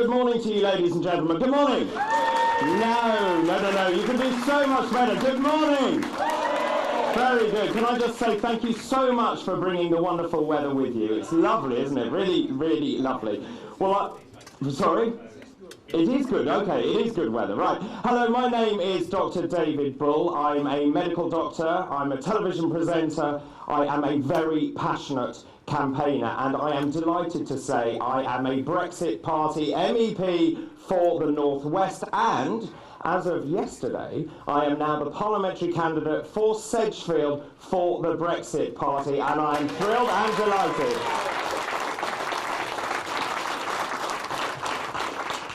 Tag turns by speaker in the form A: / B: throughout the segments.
A: good morning to you, ladies and gentlemen. Good morning. No. You can do so much better. Good morning. Very good. Can I just say thank you so much for bringing the wonderful weather with you. It's lovely, isn't it? Really, really lovely. Well, sorry? It is good, okay, it is good weather, right. Hello, my name is Dr. David Bull. I'm a medical doctor, I'm a television presenter, I am a very passionate campaigner, and I am delighted to say I am a Brexit Party MEP for the North West, and as of yesterday, I am now the parliamentary candidate for Sedgefield for the Brexit Party, and I am thrilled and delighted.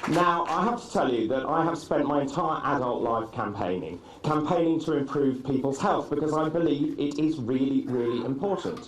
A: Now, I have to tell you that I have spent my entire adult life campaigning to improve people's health, because I believe it is really, really important.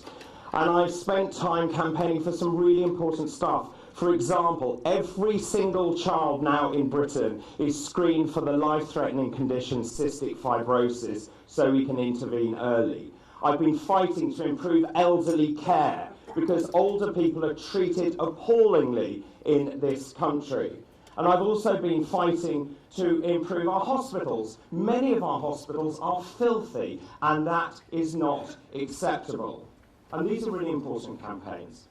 A: And I've spent time campaigning for some really important stuff. For example, every single child now in Britain is screened for the life-threatening condition cystic fibrosis, so we can intervene early. I've been fighting to improve elderly care, because older people are treated appallingly in this country. And I've also been fighting to improve our hospitals. Many of our hospitals are filthy, and that is not acceptable. And these are really important campaigns.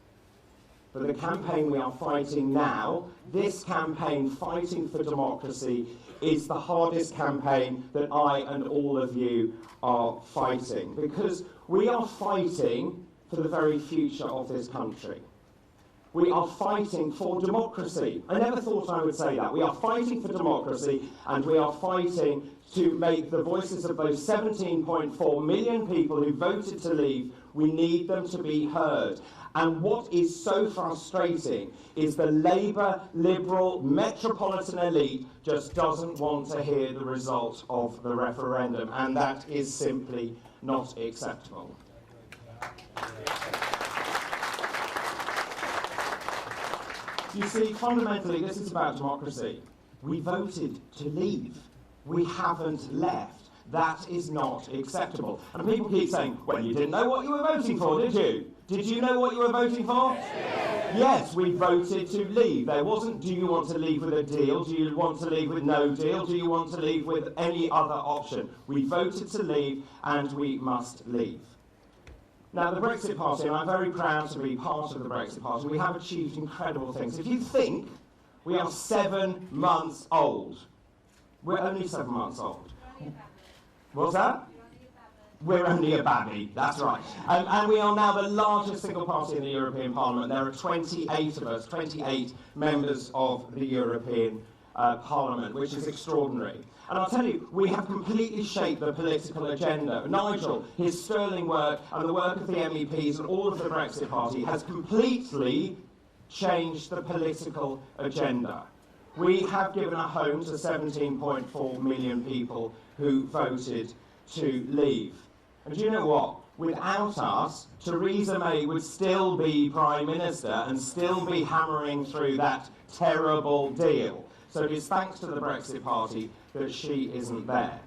A: But the campaign we are fighting now, this campaign, Fighting for Democracy, is the hardest campaign that I and all of you are fighting, because we are fighting for the very future of this country. We are fighting for democracy. I never thought I would say that. We are fighting for democracy, and we are fighting to make the voices of those 17.4 million people who voted to leave, we need them to be heard. And what is so frustrating is the Labour, Liberal, metropolitan elite just doesn't want to hear the result of the referendum, and that is simply not acceptable. You see, fundamentally, this is about democracy. We voted to leave. We haven't left. That is not acceptable. And people keep saying, well, you didn't know what you were voting for, did you? Did you know what you were voting for? Yes, we voted to leave. There wasn't, do you want to leave with a deal? Do you want to leave with no deal? Do you want to leave with any other option? We voted to leave, and we must leave. Now, the Brexit Party, and I'm very proud to be part of the Brexit Party, we have achieved incredible things. If you think we are 7 months old, we're only 7 months old. What's that? We're only a babby, that's right. And we are now the largest single party in the European Parliament. There are 28 of us, 28 members of the European Parliament, which is extraordinary. And I'll tell you, we have completely shaped the political agenda. Nigel, his sterling work, and the work of the MEPs and all of the Brexit Party has completely changed the political agenda. We have given a home to 17.4 million people who voted to leave. And do you know what? Without us, Theresa May would still be Prime Minister and still be hammering through that terrible deal. So it is thanks to the Brexit Party that she isn't there.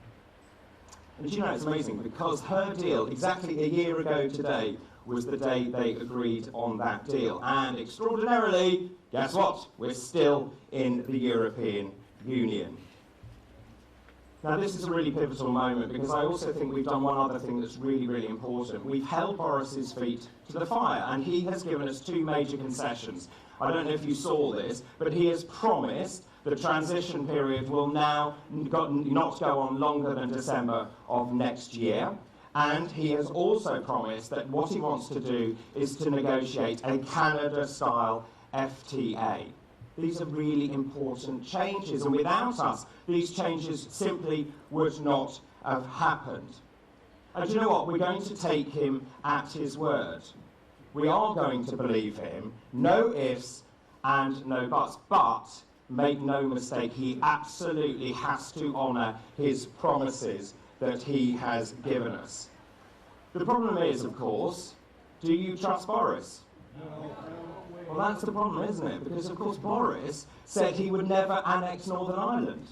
A: And do you know, it's amazing, because her deal, exactly a year ago today, was the day they agreed on that deal. And extraordinarily, guess what? We're still in the European Union. Now, this is a really pivotal moment, because I also think we've done one other thing that's really, really important. We've held Boris's feet to the fire, and he has given us 2 major concessions. I don't know if you saw this, but he has promised the transition period will now not go on longer than December of next year. And he has also promised that what he wants to do is to negotiate a Canada-style FTA. These are really important changes, and without us, these changes simply would not have happened. And do you know what? We're going to take him at his word. We are going to believe him, no ifs and no buts, but make no mistake, he absolutely has to honour his promises that he has given us. The problem is, of course, do you trust Boris? No. Well, that's the problem, isn't it? Because, of course, Boris said he would never annex Northern Ireland.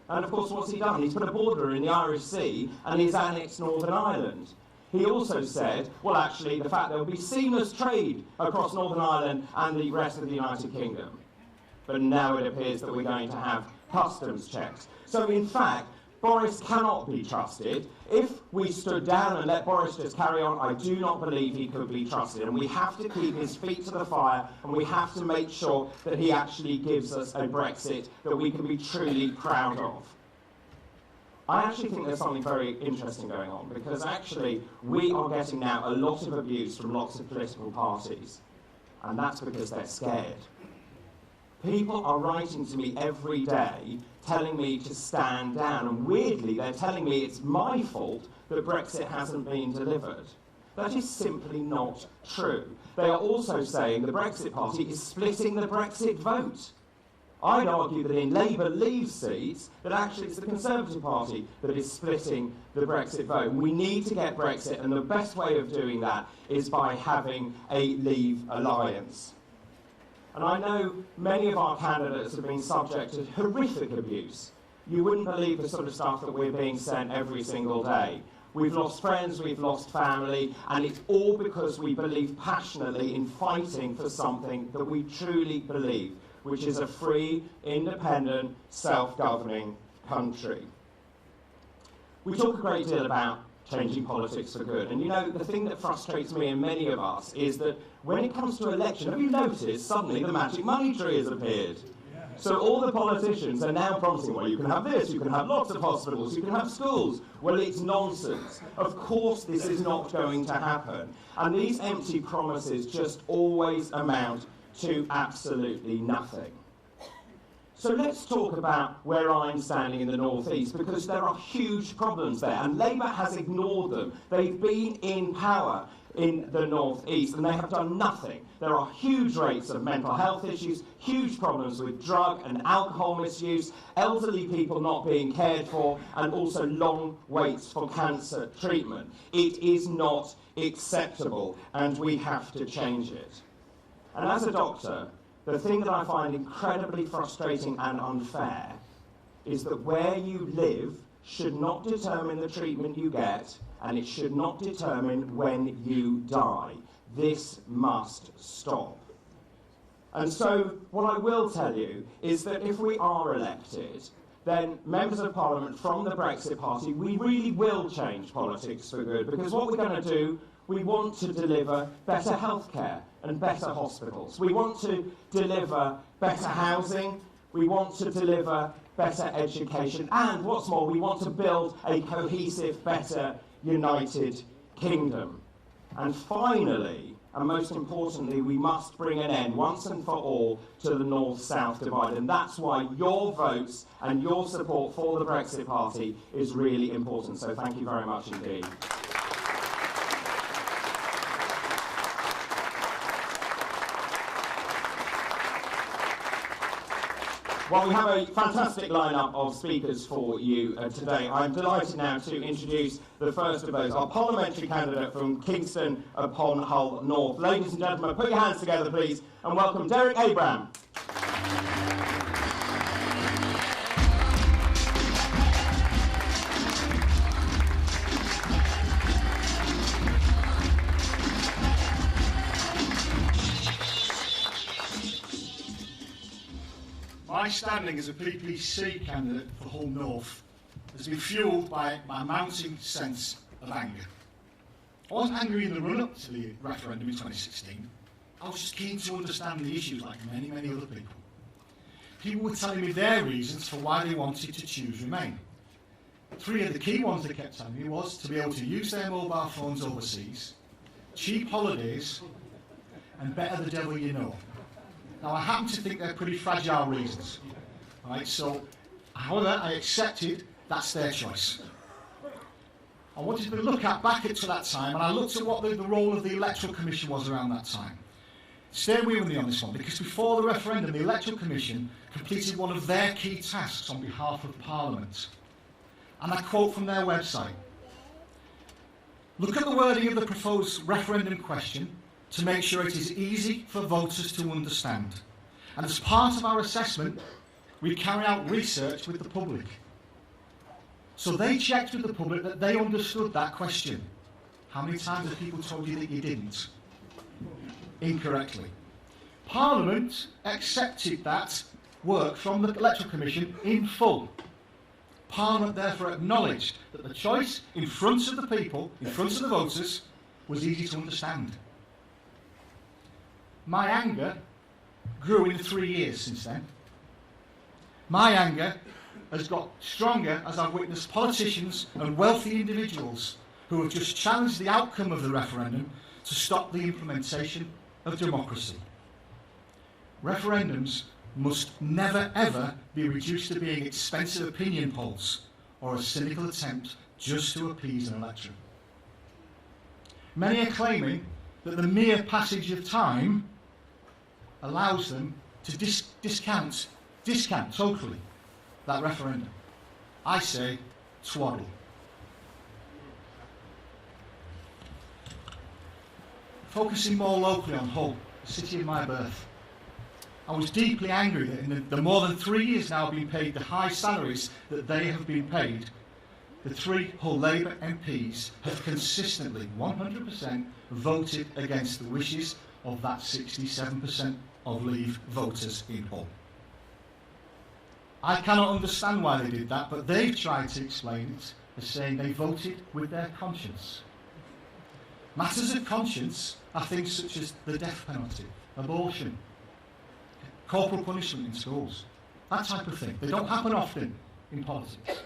A: And, of course, what's he done? He's put a border in the Irish Sea and he's annexed Northern Ireland. He also said, well, actually, the fact there will be seamless trade across Northern Ireland and the rest of the United Kingdom. but now it appears that we're going to have customs checks. So in fact, Boris cannot be trusted. If we stood down and let Boris just carry on, I do not believe he could be trusted. And we have to keep his feet to the fire, and we have to make sure that he actually gives us a Brexit that we can be truly proud of. I actually think there's something very interesting going on, because actually we are getting now a lot of abuse from lots of political parties, and that's because they're scared. People are writing to me every day telling me to stand down, and weirdly they're telling me it's my fault that Brexit hasn't been delivered. That is simply not true. They are also saying the Brexit Party is splitting the Brexit vote. I'd argue that in Labour Leave seats, that actually it's the Conservative Party that is splitting the Brexit vote. We need to get Brexit, and the best way of doing that is by having a Leave alliance. And I know many of our candidates have been subject to horrific abuse. You wouldn't believe the sort of stuff that we're being sent every single day. We've lost friends, we've lost family, and it's all because we believe passionately in fighting for something that we truly believe, which is a free, independent, self-governing country. We talk a great deal about changing politics for good, and you know, the thing that frustrates me and many of us is that when it comes to election, have you noticed suddenly the magic money tree has appeared? So all the politicians are now promising, well, you can have this, you can have lots of hospitals, you can have schools. Well, it's nonsense. Of course this is not going to happen. And these empty promises just always amount to absolutely nothing. So let's talk about where I'm standing in the North East, because there are huge problems there, and Labour has ignored them. They've been in power in the North East, and they have done nothing. There are huge rates of mental health issues, huge problems with drug and alcohol misuse, elderly people not being cared for, and also long waits for cancer treatment. It is not acceptable, and we have to change it. And as a doctor, the thing that I find incredibly frustrating and unfair is that where you live should not determine the treatment you get, and it should not determine when you die. This must stop. And so what I will tell you is that if we are elected, then members of Parliament from the Brexit Party, we really will change politics for good, because what we're going to do, we want to deliver better healthcare and better hospitals. We want to deliver better housing. We want to deliver better education. And what's more, we want to build a cohesive, better, united kingdom. And finally, and most importantly, we must bring an end once and for all to the North-South divide. And that's why your votes and your support for the Brexit Party is really important. So thank you very much indeed. Well, we have a fantastic lineup of speakers for you today. I'm delighted now to introduce the first of those, our parliamentary candidate from Kingston upon Hull North. Ladies and gentlemen, put your hands together, please, and welcome Derek Abraham.
B: My standing as a PPC candidate for Hull North has been fuelled by my mounting sense of anger. I wasn't angry in the run-up to the referendum in 2016. I was just keen to understand the issues like many, many other people. People were telling me their reasons for why they wanted to choose Remain. Three of the key ones they kept telling me was to be able to use their mobile phones overseas, cheap holidays, and better the devil you know. Now, I happen to think they're pretty fragile reasons. Right? So, however, I accepted that's their choice. I wanted to look back to that time, and I looked at what the role of the Electoral Commission was around that time. Stay with me on this one, because before the referendum, the Electoral Commission completed one of their key tasks on behalf of Parliament. And I quote from their website: "Look at the wording of the proposed referendum question to make sure it is easy for voters to understand. And as part of our assessment, we carry out research with the public." So they checked with the public that they understood that question. How many times have people told you that you didn't? Incorrectly. Parliament accepted that work from the Electoral Commission in full. Parliament therefore acknowledged that the choice in front of the people, in front of the voters, was easy to understand. My anger grew in the 3 years since then. My anger has got stronger as I've witnessed politicians and wealthy individuals who have just challenged the outcome of the referendum to stop the implementation of democracy. Referendums must never ever be reduced to being expensive opinion polls or a cynical attempt just to appease an electorate. Many are claiming that the mere passage of time allows them to discount totally that referendum. I say twaddle. Focusing more locally on Hull, the city of my birth, I was deeply angry that in the more than 3 years now being paid the high salaries that they have been paid, the 3 Hull Labour MPs have consistently, 100%, voted against the wishes of that 67% of Leave voters in Hull. I cannot understand why they did that, but they've tried to explain it as saying they voted with their conscience. Matters of conscience are things such as the death penalty, abortion, corporal punishment in schools, that type of thing. They don't happen often in politics.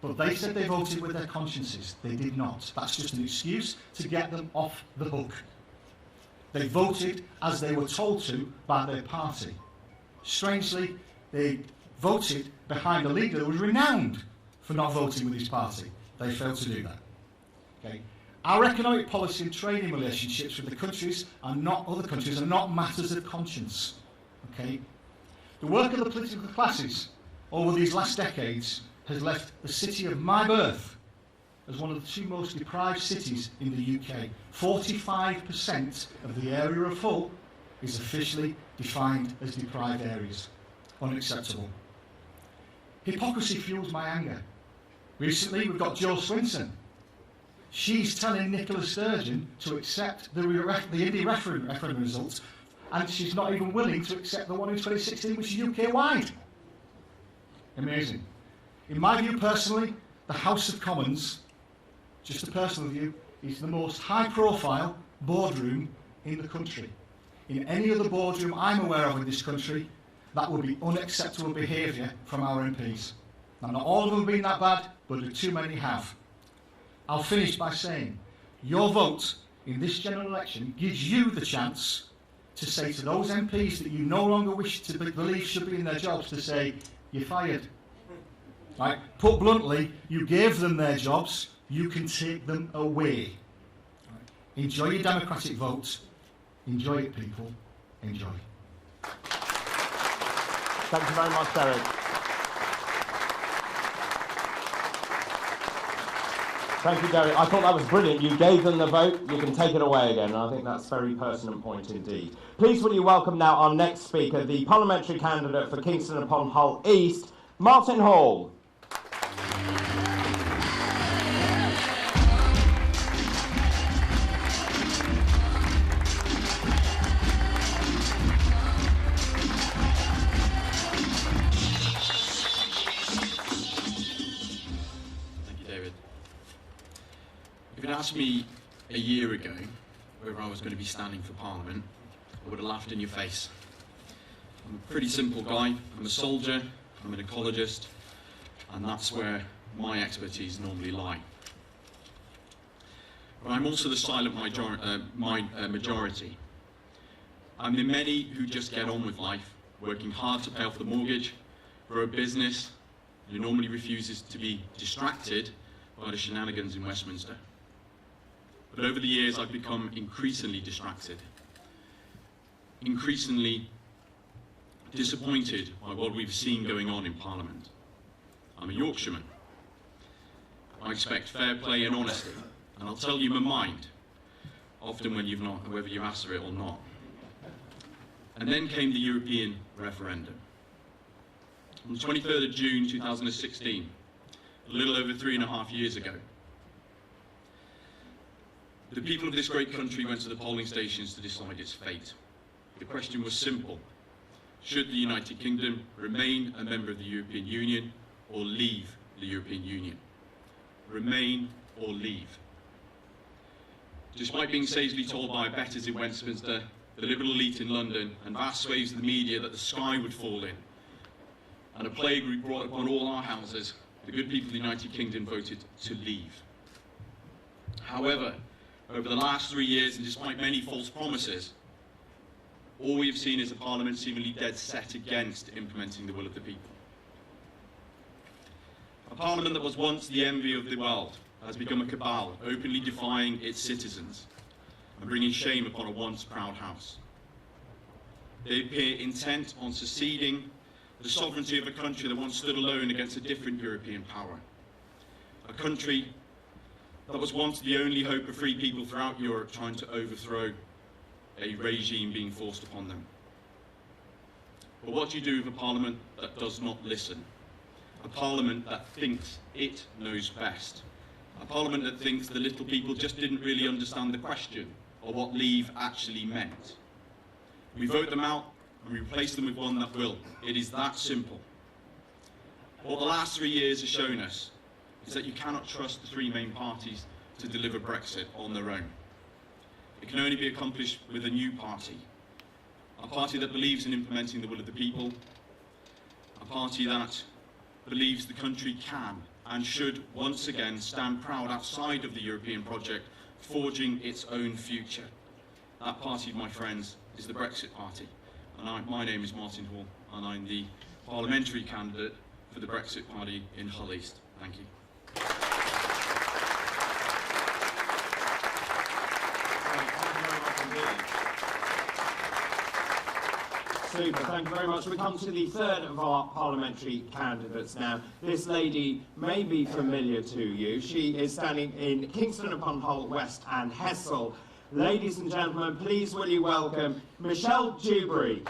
B: But they said they voted with their consciences. They did not. That's just an excuse to get them off the hook. They voted as they were told to by their party. Strangely, they voted behind a leader who was renowned for not voting with his party. They failed to do that. Okay. Our economic policy and trading relationships with the countries are not other countries, are not matters of conscience. Okay? The work of the political classes over these last decades has left the city of my birth as one of the 2 most deprived cities in the UK. 45% of the area of Hull is officially defined as deprived areas. Unacceptable. Hypocrisy fuels my anger. Recently, we've got Jo Swinson. She's telling Nicola Sturgeon to accept the Indy referendum results, and she's not even willing to accept the one in 2016, which is UK-wide. Amazing. In my view, personally, the House of Commons, just a personal view, is the most high-profile boardroom in the country. In any other boardroom I'm aware of in this country, that would be unacceptable behaviour from our MPs. Now, not all of them have been that bad, but too many have. I'll finish by saying, your vote in this general election gives you the chance to say to those MPs that you no longer wish to believe should be in their jobs, to say, you're fired. Right? Put bluntly, you gave them their jobs, you can take them away. Right? Enjoy your democratic vote. Enjoy it, people. Enjoy.
A: Thank you very much, Derek. Thank you, Derek. I thought that was brilliant. You gave them the vote, you can take it away again. And I think that's a very pertinent point indeed. Please will you welcome now our next speaker, the parliamentary candidate for Kingston upon Hull East, Martin Hall.
C: If you'd asked me a year ago whether I was going to be standing for Parliament, I would have laughed in your face. I'm a pretty simple guy. I'm a soldier, I'm an ecologist, and that's where my expertise normally lie. But I'm also the silent majority. I'm the many who just get on with life, working hard to pay off the mortgage, grow a business, who normally refuses to be distracted by the shenanigans in Westminster. But over the years, I've become increasingly distracted, increasingly disappointed by what we've seen going on in Parliament. I'm a Yorkshireman. I expect fair play and honesty, and I'll tell you my mind, often when you've not, whether you ask for it or not. And then came the European referendum. On the 23rd of June 2016, a little over 3.5 years ago, the people of this great country went to the polling stations to decide its fate. The question was simple. Should the United Kingdom remain a member of the European Union or leave the European Union? Remain or leave? Despite being sagely told by betters in Westminster, the Liberal elite in London, and vast swathes of the media that the sky would fall in, and a plague would be brought upon all our houses, the good people of the United Kingdom voted to leave. However, over the last 3 years, and despite many false promises, all we have seen is a Parliament seemingly dead set against implementing the will of the people. A Parliament that was once the envy of the world has become a cabal, openly defying its citizens and bringing shame upon a once proud house. They appear intent on seceding the sovereignty of a country that once stood alone against a different European power. A country that was once the only hope of free people throughout Europe, trying to overthrow a regime being forced upon them. But what do you do with a Parliament that does not listen? A Parliament that thinks it knows best. A Parliament that thinks the little people just didn't really understand the question or what leave actually meant. We vote them out and we replace them with one that will. It is that simple. What the last 3 years has shown us is that you cannot trust the three main parties to deliver Brexit on their own. It can only be accomplished with a new party. A party that believes in implementing the will of the people. A party that believes the country can and should once again stand proud outside of the European project, forging its own future. That party, my friends, is the Brexit Party. And my name is Martin Hall, and I'm the parliamentary candidate for the Brexit Party in Hull East. Thank you.
A: Super, thank you very much. We come to the third of our parliamentary candidates now. This lady may be familiar to you. She is standing in Kingston upon Hull West and Hessel. Ladies and gentlemen, please will you welcome Michelle Dewberry.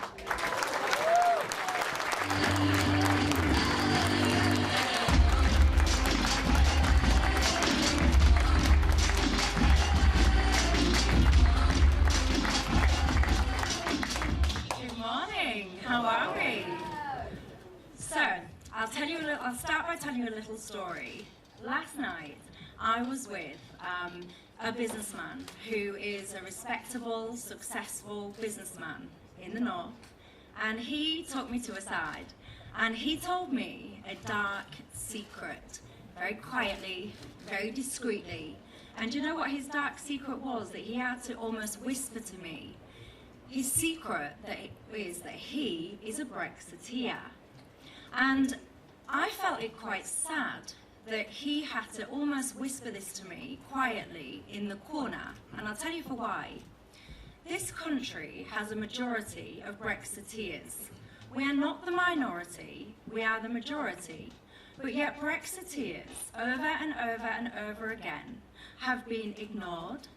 D: I'll start by telling you a little story. Last night, I was with a businessman who is a respectable, successful businessman in the north, and he took me to a side, and he told me a dark secret, very quietly, very discreetly. And you know what his dark secret was? That he had to almost whisper to me. His secret is that he is a Brexiteer. And I felt it quite sad that he had to almost whisper this to me quietly in the corner, and I'll tell you for why. This country has a majority of Brexiteers. We are not the minority, we are the majority. But yet Brexiteers, over and over and over again, have been ignored,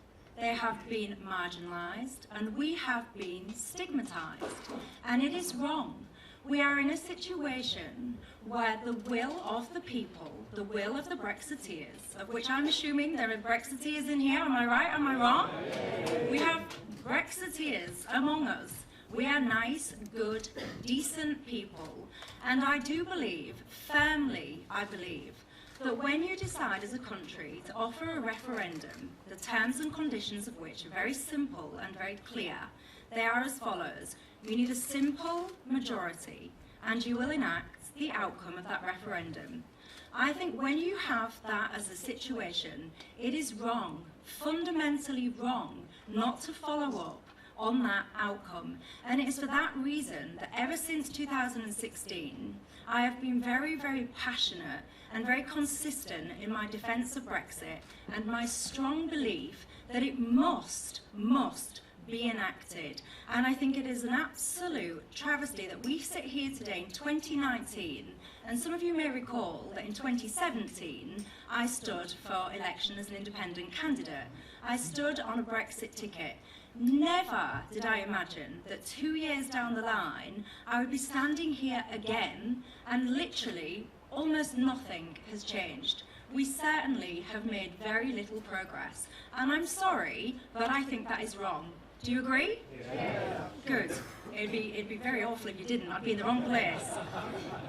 D: they have been marginalised, and we have been stigmatised. And it is wrong. We are in a situation where the will of the people, the will of the Brexiteers, of which I'm assuming there are Brexiteers in here, am I right, am I wrong? We have Brexiteers among us. We are nice, good, decent people. And I do believe, firmly I believe, that when you decide as a country to offer a referendum, the terms and conditions of which are very simple and very clear, they are as follows. You need a simple majority, and you will enact the outcome of that referendum. I think when you have that as a situation, it is wrong, fundamentally wrong, not to follow up on that outcome. And it is for that reason that ever since 2016, I have been very, very passionate and very consistent in my defence of Brexit and my strong belief that it must be enacted. And I think it is an absolute travesty that we sit here today in 2019, and some of you may recall that in 2017 I stood for election as an independent candidate. I stood on a Brexit ticket. Never did I imagine that 2 years down the line I would be standing here again, and literally almost nothing has changed. We certainly have made very little progress, and I'm sorry, but I think that is wrong. Do you agree? Yeah. Good. It'd be very awful if you didn't. I'd be in the wrong place.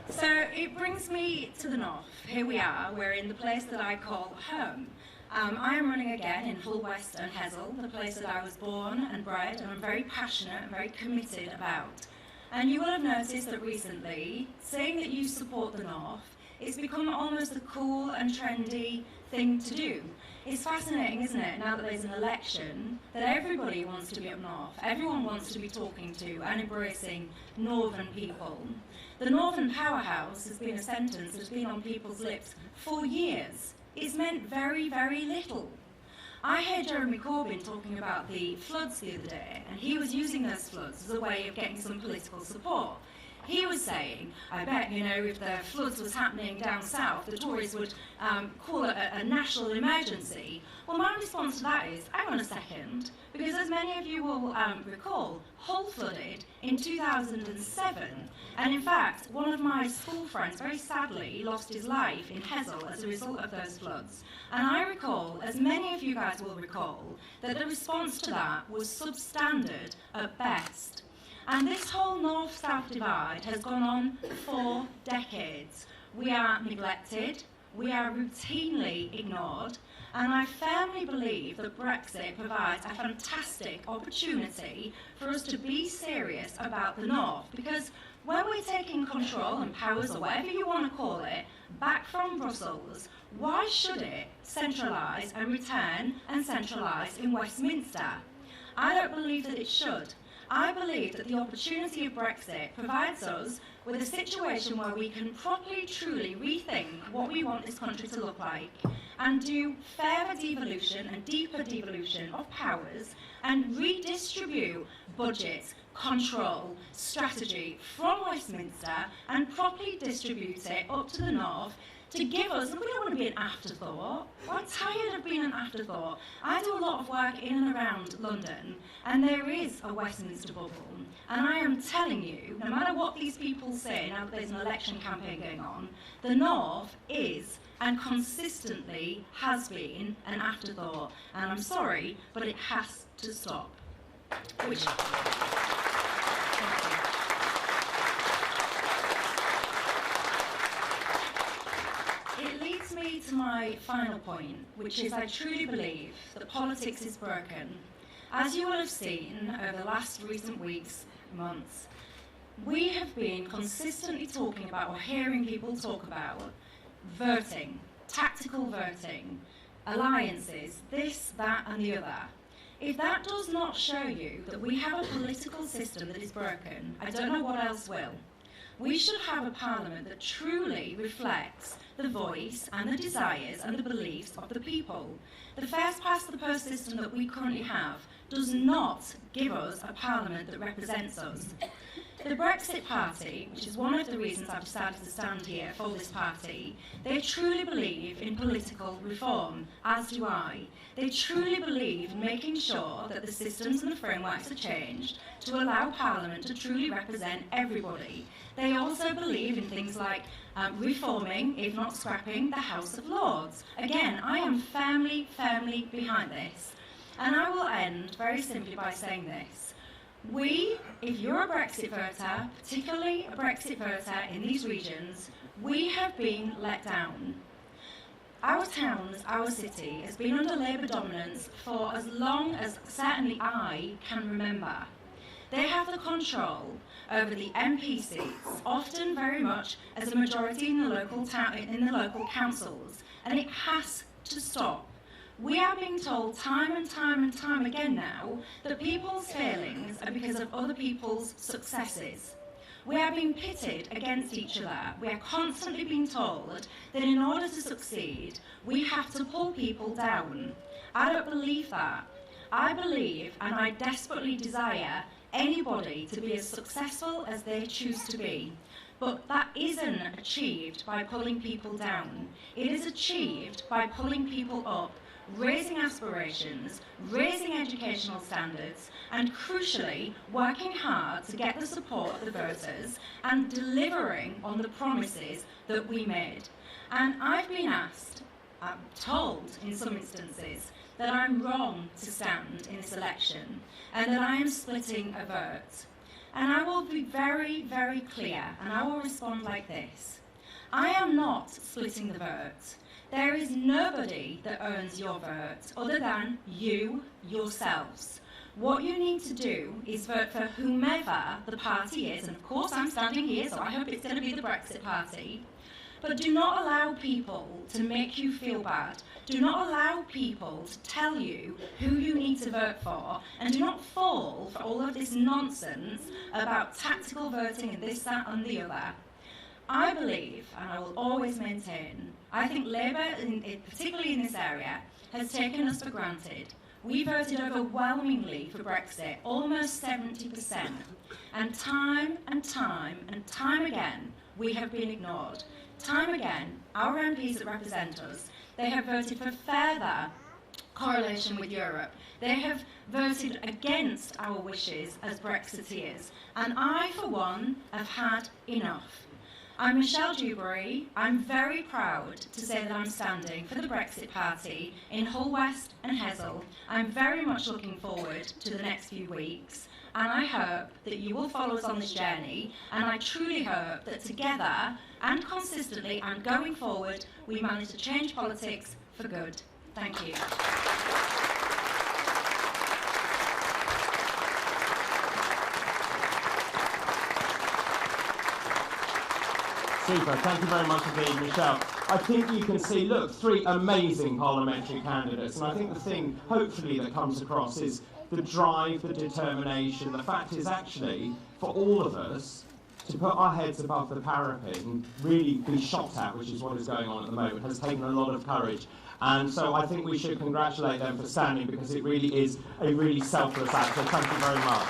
D: So it brings me to the north. Here we are. We're in the place that I call home. I am running again in Hull West and Hessel, the place that I was born and bred, and I'm very passionate and very committed about. And you will have noticed that recently, saying that you support the north, it's become almost a cool and trendy thing to do. It's fascinating, isn't it, now that there's an election, that everybody wants to be up north. Everyone wants to be talking to and embracing northern people. The northern powerhouse has been a sentence that's been on people's lips for years. It's meant very, very little. I heard Jeremy Corbyn talking about the floods the other day, and he was using those floods as a way of getting some political support. He was saying, I bet, if the floods was happening down south, the Tories would call it a national emergency. Well, my response to that is, hang on a second, because as many of you will recall, Hull flooded in 2007. And in fact, one of my school friends, very sadly, lost his life in Hessel as a result of those floods. And I recall, as many of you guys will recall, that the response to that was substandard at best. And this whole north-south divide has gone on for decades. We are neglected, we are routinely ignored, and I firmly believe that Brexit provides a fantastic opportunity for us to be serious about the north, because when we're taking control and powers, or whatever you want to call it, back from Brussels, why should it centralise and return and centralise in Westminster? I don't believe that it should. I believe that the opportunity of Brexit provides us with a situation where we can properly, truly rethink what we want this country to look like and do fairer devolution and deeper devolution of powers and redistribute budgets, control, strategy from Westminster and properly distribute it up to the north to give us, and we don't want to be an afterthought. I'm tired of being an afterthought. I do a lot of work in and around London, and there is a Westminster bubble. And I am telling you, no matter what these people say, now that there's an election campaign going on, the North is and consistently has been an afterthought. And I'm sorry, but it has to stop. Which... It leads me to my final point, which is I truly believe that politics is broken. As you will have seen over the last recent weeks, months, we have been consistently talking about, or hearing people talk about, voting, tactical voting, alliances, this, that and the other. If that does not show you that we have a political system that is broken, I don't know what else will. We should have a parliament that truly reflects the voice and the desires and the beliefs of the people. The first past the post system that we currently have does not give us a parliament that represents us. The Brexit Party, which is one of the reasons I've decided to stand here for this party, they truly believe in political reform, as do I. They truly believe in making sure that the systems and the frameworks are changed to allow Parliament to truly represent everybody. They also believe in things like reforming, if not scrapping, the House of Lords. Again, I am firmly, firmly behind this. And I will end very simply by saying this. We, if you're a Brexit voter, particularly a Brexit voter in these regions, we have been let down. Our towns, our city, has been under Labour dominance for as long as certainly I can remember. They have the control over the MP seats, often very much as a majority in the local councils, and it has to stop. We are being told time and time and time again now that people's failings are because of other people's successes. We are being pitted against each other. We are constantly being told that in order to succeed, we have to pull people down. I don't believe that. I believe, and I desperately desire, anybody to be as successful as they choose to be. But that isn't achieved by pulling people down. It is achieved by pulling people up, raising aspirations, raising educational standards, and crucially, working hard to get the support of the voters and delivering on the promises that we made. And I've been asked told in some instances that I'm wrong to stand in this election and that I am splitting a vote. And I will be very, very clear, and I will respond like this. I am not splitting the vote. There is nobody that owns your vote other than you yourselves. What you need to do is vote for whomever the party is, and of course I'm standing here, so I hope it's going to be the Brexit Party. But do not allow people to make you feel bad. Do not allow people to tell you who you need to vote for, and do not fall for all of this nonsense about tactical voting and this, that and the other. I believe, and I will always maintain, I think Labour, particularly in this area, has taken us for granted. We voted overwhelmingly for Brexit, almost 70%, and time again, we have been ignored. Time again, our MPs that represent us, they have voted for further correlation with Europe. They have voted against our wishes as Brexiteers, and I, for one, have had enough. I'm Michelle Dewberry. I'm very proud to say that I'm standing for the Brexit Party in Hull West and Hessel. I'm very much looking forward to the next few weeks, and I hope that you will follow us on this journey, and I truly hope that together and consistently and going forward we manage to change politics for good. Thank you.
A: Super, thank you very much indeed, Michelle. I think you can see, look, 3 amazing parliamentary candidates, and I think the thing, hopefully, that comes across is the drive, the determination. The fact is actually, for all of us, to put our heads above the parapet and really be shot at, which is what is going on at the moment, has taken a lot of courage. And so I think we should congratulate them for standing, because it really is a really selfless act. So thank you very much.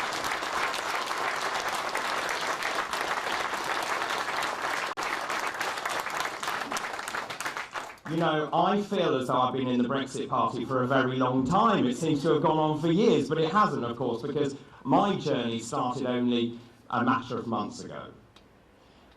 A: You know, I feel as though I've been in the Brexit Party for a very long time. It seems to have gone on for years, but it hasn't, of course, because my journey started only a matter of months ago.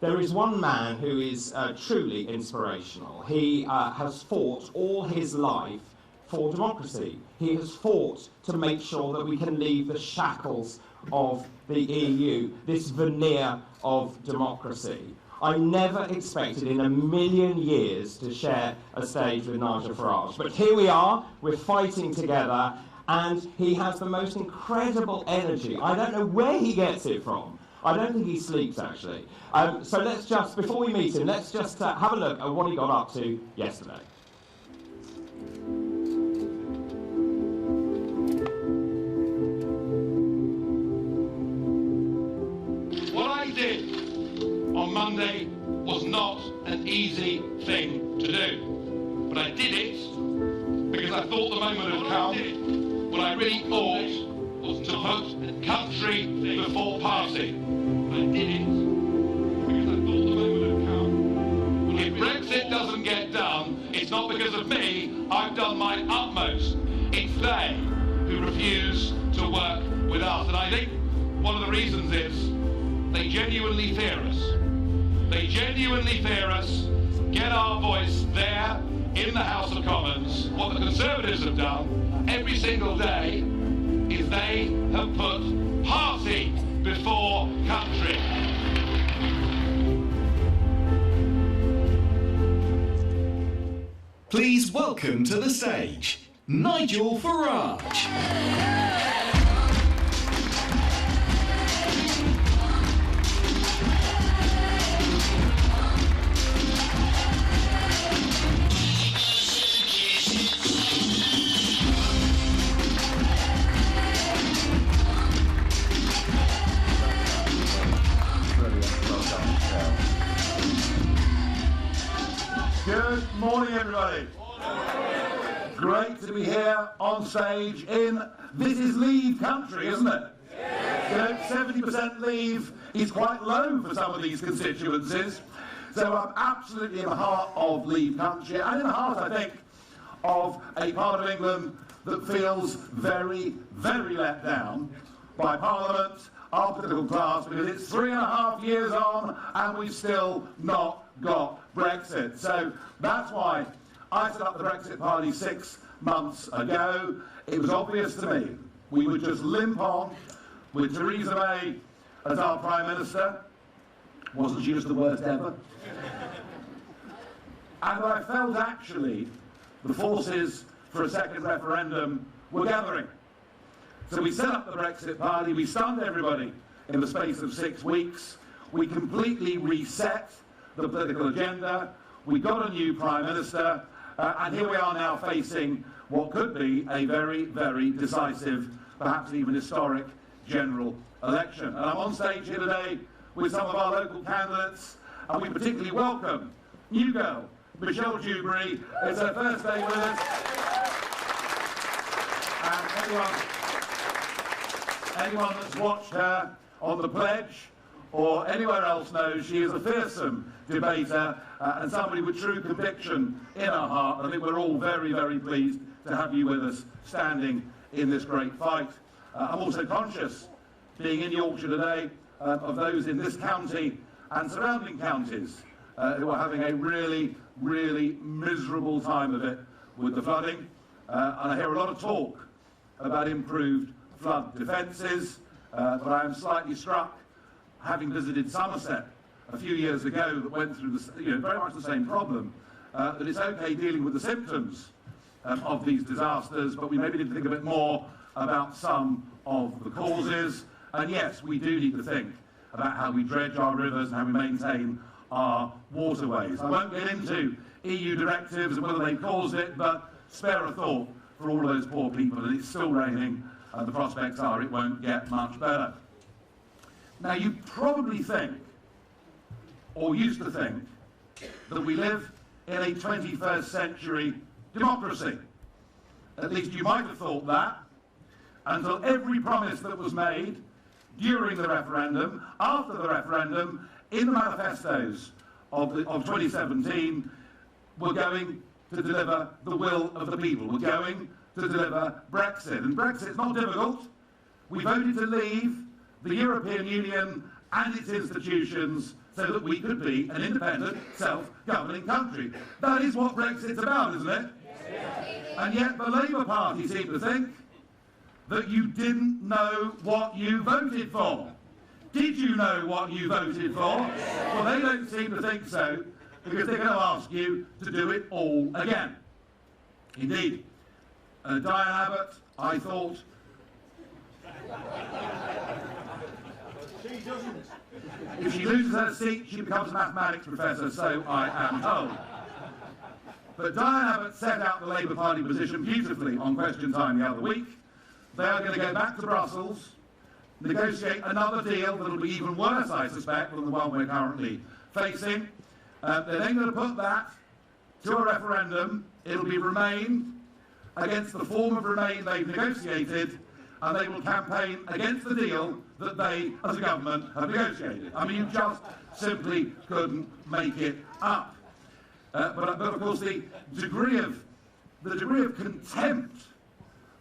A: There is one man who is truly inspirational. He has fought all his life for democracy. He has fought to make sure that we can leave the shackles of the EU, this veneer of democracy. I never expected in a million years to share a stage with Nigel Farage. But here we are, we're fighting together, and he has the most incredible energy. I don't know where he gets it from. I don't think he sleeps, actually. So let's just, before we meet him, let's just have a look at what he got up to yesterday.
E: What I did on Monday was not an easy thing to do, but I did it because I thought the moment had come when I really ought was to put country before party. I did it because I thought the moment had come. If Brexit doesn't get done, it's not because of me. I've done my utmost. It's they who refuse to work with us, and I think one of the reasons is they genuinely fear us. They genuinely fear us, get our voice there in the House of Commons. What the Conservatives have done every single day is they have put party before country.
F: Please welcome to the stage, Nigel Farage.
G: Good morning, everybody. Great to be here on stage in this is Leave country, isn't it? You know, 70% Leave is quite low for some of these constituencies. So I'm absolutely in the heart of Leave country, and in the heart, I think, of a part of England that feels very, very let down by Parliament, our political class, because it's 3.5 years on and we've still not got Brexit. So that's why I set up the Brexit Party 6 months ago. It was obvious to me we would just limp on with Theresa May as our Prime Minister. Wasn't she just the worst ever? And I felt actually the forces for a second referendum were gathering. So we set up the Brexit Party, we stunned everybody in the space of 6 weeks, we completely reset the political agenda, we got a new Prime Minister, and here we are now facing what could be a very, very decisive, perhaps even historic, general election. And I'm on stage here today with some of our local candidates, and we particularly welcome new girl, Michelle Dewberry. It's her first day with us. And anyone that's watched her on The Pledge or anywhere else knows she is a fearsome debater and somebody with true conviction in her heart. I think we're all very, very pleased to have you with us standing in this great fight. I'm also conscious, being in Yorkshire today, of those in this county and surrounding counties who are having a really, really miserable time of it with the flooding. And I hear a lot of talk about improved flood defences, but I am slightly struck, having visited Somerset a few years ago that went through very much the same problem, that it's okay dealing with the symptoms of these disasters, but we maybe need to think a bit more about some of the causes. And yes, we do need to think about how we dredge our rivers and how we maintain our waterways. I won't get into EU directives and whether they caused it, but spare a thought for all of those poor people, and it's still raining, and the prospects are it won't get much better. Now, you probably think, or used to think, that we live in a 21st century democracy. At least you might have thought that, until every promise that was made during the referendum, after the referendum, in the manifestos of 2017, were going to deliver the will of the people. We're going to deliver Brexit. And Brexit's not difficult. We voted to leave the European Union and its institutions so that we could be an independent, self-governing country. That is what Brexit's about, isn't it? And yet the Labour Party seem to think that you didn't know what you voted for. Did you know what you voted for? Well, they don't seem to think so, because they're going to ask you to do it all again. Indeed, Diane Abbott, I thought... She doesn't. If she loses her seat, she becomes a mathematics professor, so I am told. But Diane Abbott set out the Labour Party position beautifully on Question Time the other week. They are going to go back to Brussels, negotiate another deal that will be even worse, I suspect, than the one we're currently facing. They're then going to put that to a referendum. It'll be Remain against the form of Remain they've negotiated, and they will campaign against the deal that they, as a government, have negotiated. I mean, you just simply couldn't make it up. But of course, the degree of contempt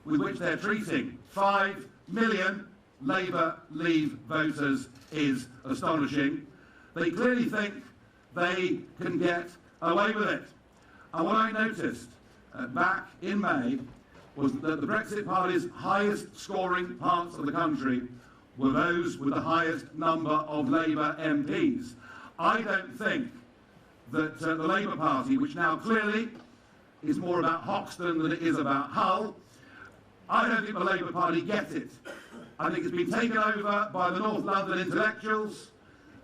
G: with which they're treating 5 million Labour Leave voters is astonishing. They clearly think they can get away with it. And what I noticed back in May was that the Brexit Party's highest scoring parts of the country were those with the highest number of Labour MPs. I don't think that the Labour Party, which now clearly is more about Hoxton than it is about Hull, I don't think the Labour Party gets it. I think it's been taken over by the North London intellectuals.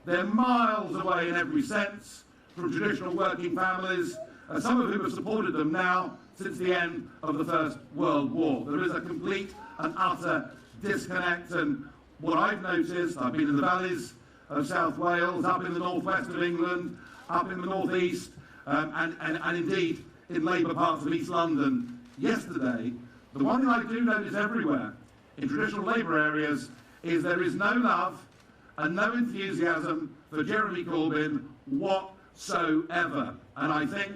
G: They're miles away in every sense from traditional working families, some of whom have supported them now since the end of the First World War. There is a complete and utter disconnect, and what I've noticed, I've been in the valleys of South Wales, up in the northwest of England, up in the northeast, and indeed in Labour parts of East London yesterday. The one thing I do notice everywhere in traditional Labour areas is there is no love and no enthusiasm for Jeremy Corbyn whatsoever. And I think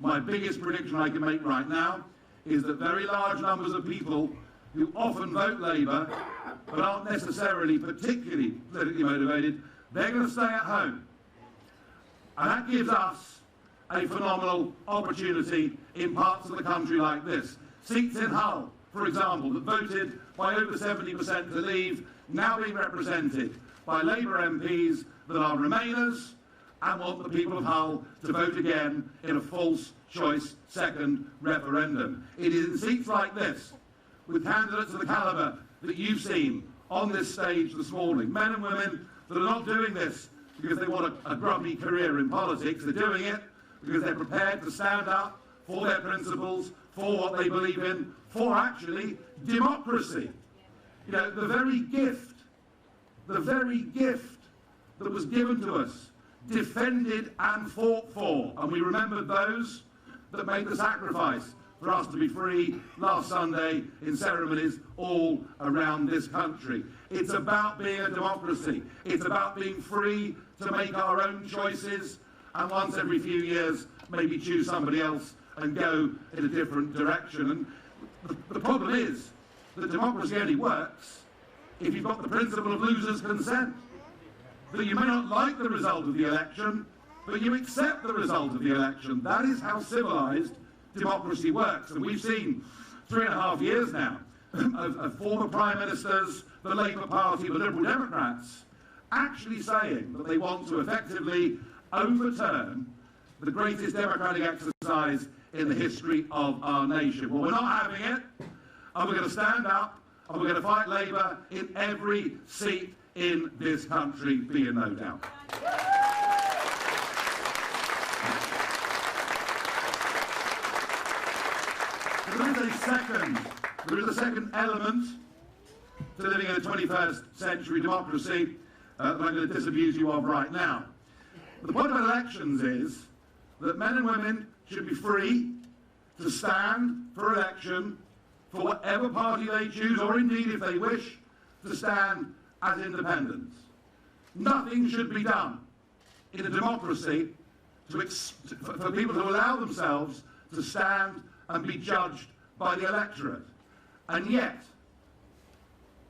G: my biggest prediction I can make right now is that very large numbers of people who often vote Labour but aren't necessarily particularly politically motivated, they're going to stay at home. And that gives us a phenomenal opportunity in parts of the country like this. Seats in Hull, for example, that voted by over 70% to leave, now being represented by Labour MPs that are Remainers and want the people of Hull to vote again in a false choice second referendum. It is in seats like this, with candidates of the calibre that you've seen on this stage this morning, men and women that are not doing this because they want a grubby career in politics. They're doing it because they're prepared to stand up for their principles, for what they believe in, for actually democracy. You know, the very gift that was given to us, defended and fought for, and we remembered those that made the sacrifice for us to be free last Sunday in ceremonies all around this country. It's about being a democracy. It's about being free to make our own choices, and once every few years maybe choose somebody else and go in a different direction. And the problem is that democracy only works if you've got the principle of losers' consent. That you may not like the result of the election, but you accept the result of the election. That is how civilised democracy works. And we've seen 3.5 years now of former Prime Ministers, the Labour Party, the Liberal Democrats, actually saying that they want to effectively overturn the greatest democratic exercise in the history of our nation. Well, we're not having it, and we're going to stand up, and we're going to fight Labour in every seat in this country, be in no doubt. There is a second element to living in a 21st century democracy that I'm going to disabuse you of right now. The point of elections is that men and women should be free to stand for election for whatever party they choose, or indeed, if they wish, to stand as independents. Nothing should be done in a democracy for people to allow themselves to stand and be judged by the electorate. And yet,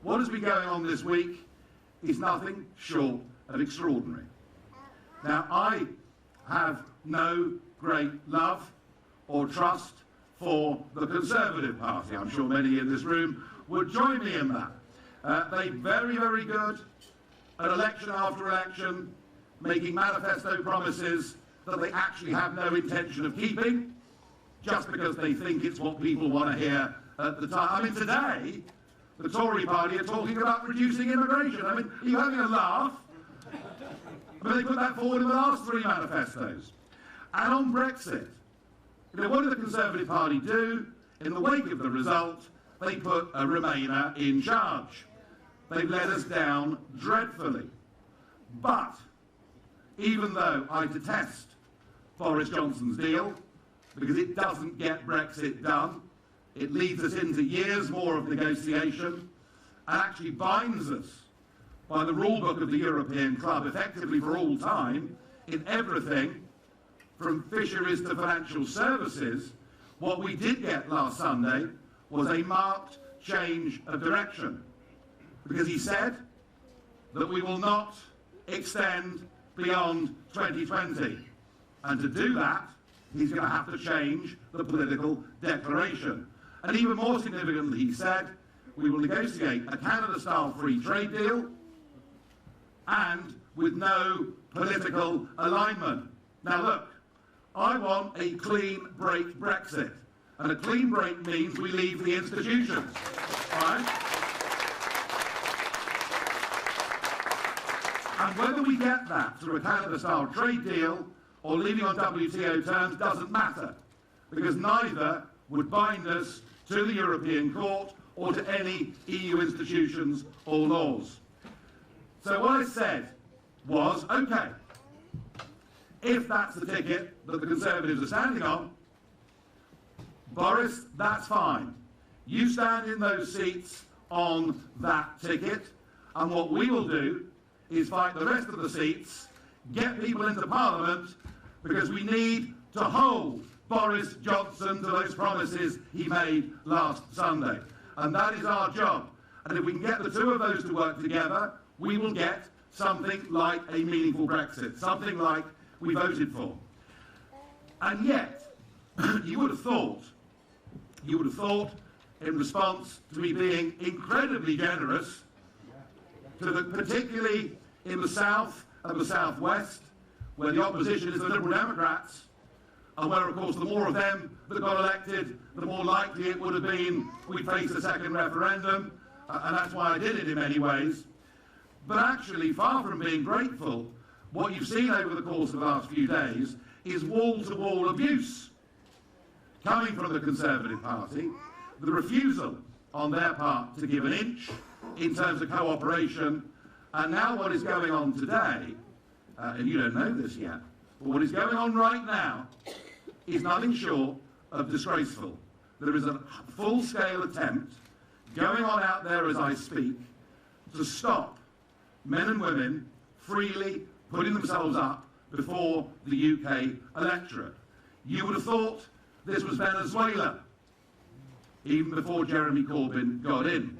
G: what has been going on this week is nothing short of extraordinary. Now, I have no great love or trust for the Conservative Party. I'm sure many in this room would join me in that. They're very, very good at election after election, making manifesto promises that they actually have no intention of keeping, just because they think it's what people want to hear at the time. I mean, today, the Tory party are talking about reducing immigration. I mean, are you having a laugh? I mean, they put that forward in the last 3 manifestos. And on Brexit, you know, what did the Conservative Party do? In the wake of the result, they put a Remainer in charge. They've let us down dreadfully. But even though I detest Boris Johnson's deal, because it doesn't get Brexit done, it leads us into years more of negotiation and actually binds us by the rulebook of the European Club effectively for all time in everything from fisheries to financial services. What we did get last Sunday was a marked change of direction, because he said that we will not extend beyond 2020. And to do that, he's going to have to change the political declaration. And even more significantly, he said, we will negotiate a Canada-style free trade deal and with no political alignment. Now look, I want a clean break Brexit. And a clean break means we leave the institutions. All right? And whether we get that through a Canada-style trade deal or leaving on WTO terms doesn't matter, because neither would bind us to the European Court or to any EU institutions or laws. So what I said was, OK, if that's the ticket that the Conservatives are standing on, Boris, that's fine. You stand in those seats on that ticket, and what we will do is fight the rest of the seats, get people into Parliament, because we need to hold Boris Johnson to those promises he made last Sunday. And that is our job. And if we can get the two of those to work together, we will get something like a meaningful Brexit, something like we voted for. And yet, you would have thought, in response to me being incredibly generous, particularly in the South and the South West, where the opposition is the Liberal Democrats, and where, of course, the more of them that got elected, the more likely it would have been we'd face a second referendum, and that's why I did it in many ways. But actually, far from being grateful, what you've seen over the course of the last few days is wall-to-wall abuse coming from the Conservative Party, the refusal on their part to give an inch in terms of cooperation, and now what is going on today, and you don't know this yet, but what is going on right now is nothing short of disgraceful. There is a full-scale attempt going on out there as I speak to stop men and women freely putting themselves up before the UK electorate. You would have thought this was Venezuela, even before Jeremy Corbyn got in.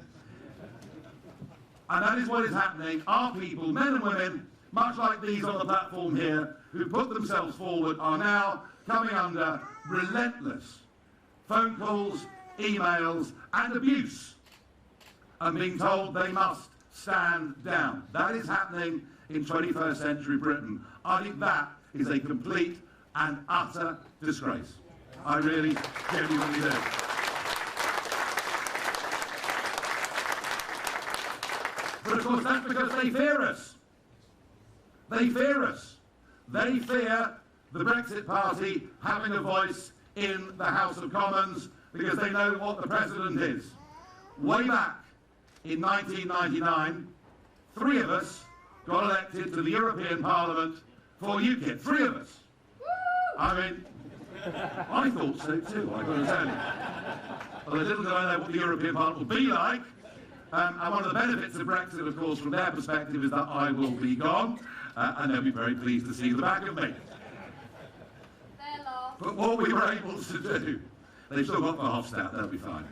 G: And that is what is happening. Our people, men and women, much like these on the platform here, who put themselves forward, are now coming under relentless phone calls, emails, and abuse, and being told they must stand down. That is happening in 21st century Britain. I think that is a complete and utter disgrace. I really genuinely do. But of course that's because they fear us. They fear us. They fear the Brexit Party having a voice in the House of Commons because they know what the precedent is. Way back in 1999, 3 of us got elected to the European Parliament for UKIP. 3 of us. I mean, I thought so too, I've got to tell you. Well, little did I know what the European Parliament will be like. And one of the benefits of Brexit, of course, from their perspective, is that I will be gone, and they'll be very pleased to see the back of me. But what we were able to do, they've still got Verhofstadt, they'll be fine.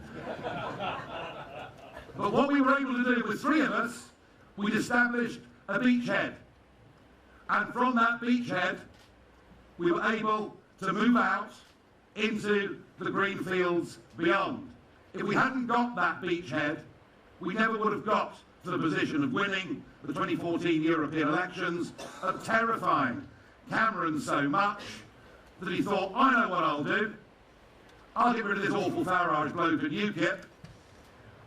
G: But what we were able to do with 3 of us, we'd established a beachhead. And from that beachhead, we were able to move out into the green fields beyond. If we hadn't got that beachhead, we never would have got to the position of winning the 2014 European elections, of terrifying Cameron so much that he thought, I know what I'll do. I'll get rid of this awful Farage bloke at UKIP.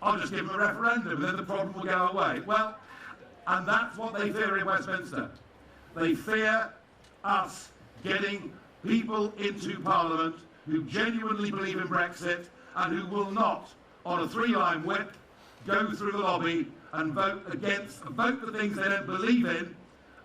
G: I'll just give him a referendum and then the problem will go away. Well, and that's what they fear in Westminster. They fear us getting people into Parliament who genuinely believe in Brexit and who will not, on a 3-line whip, go through the lobby and vote the things they don't believe in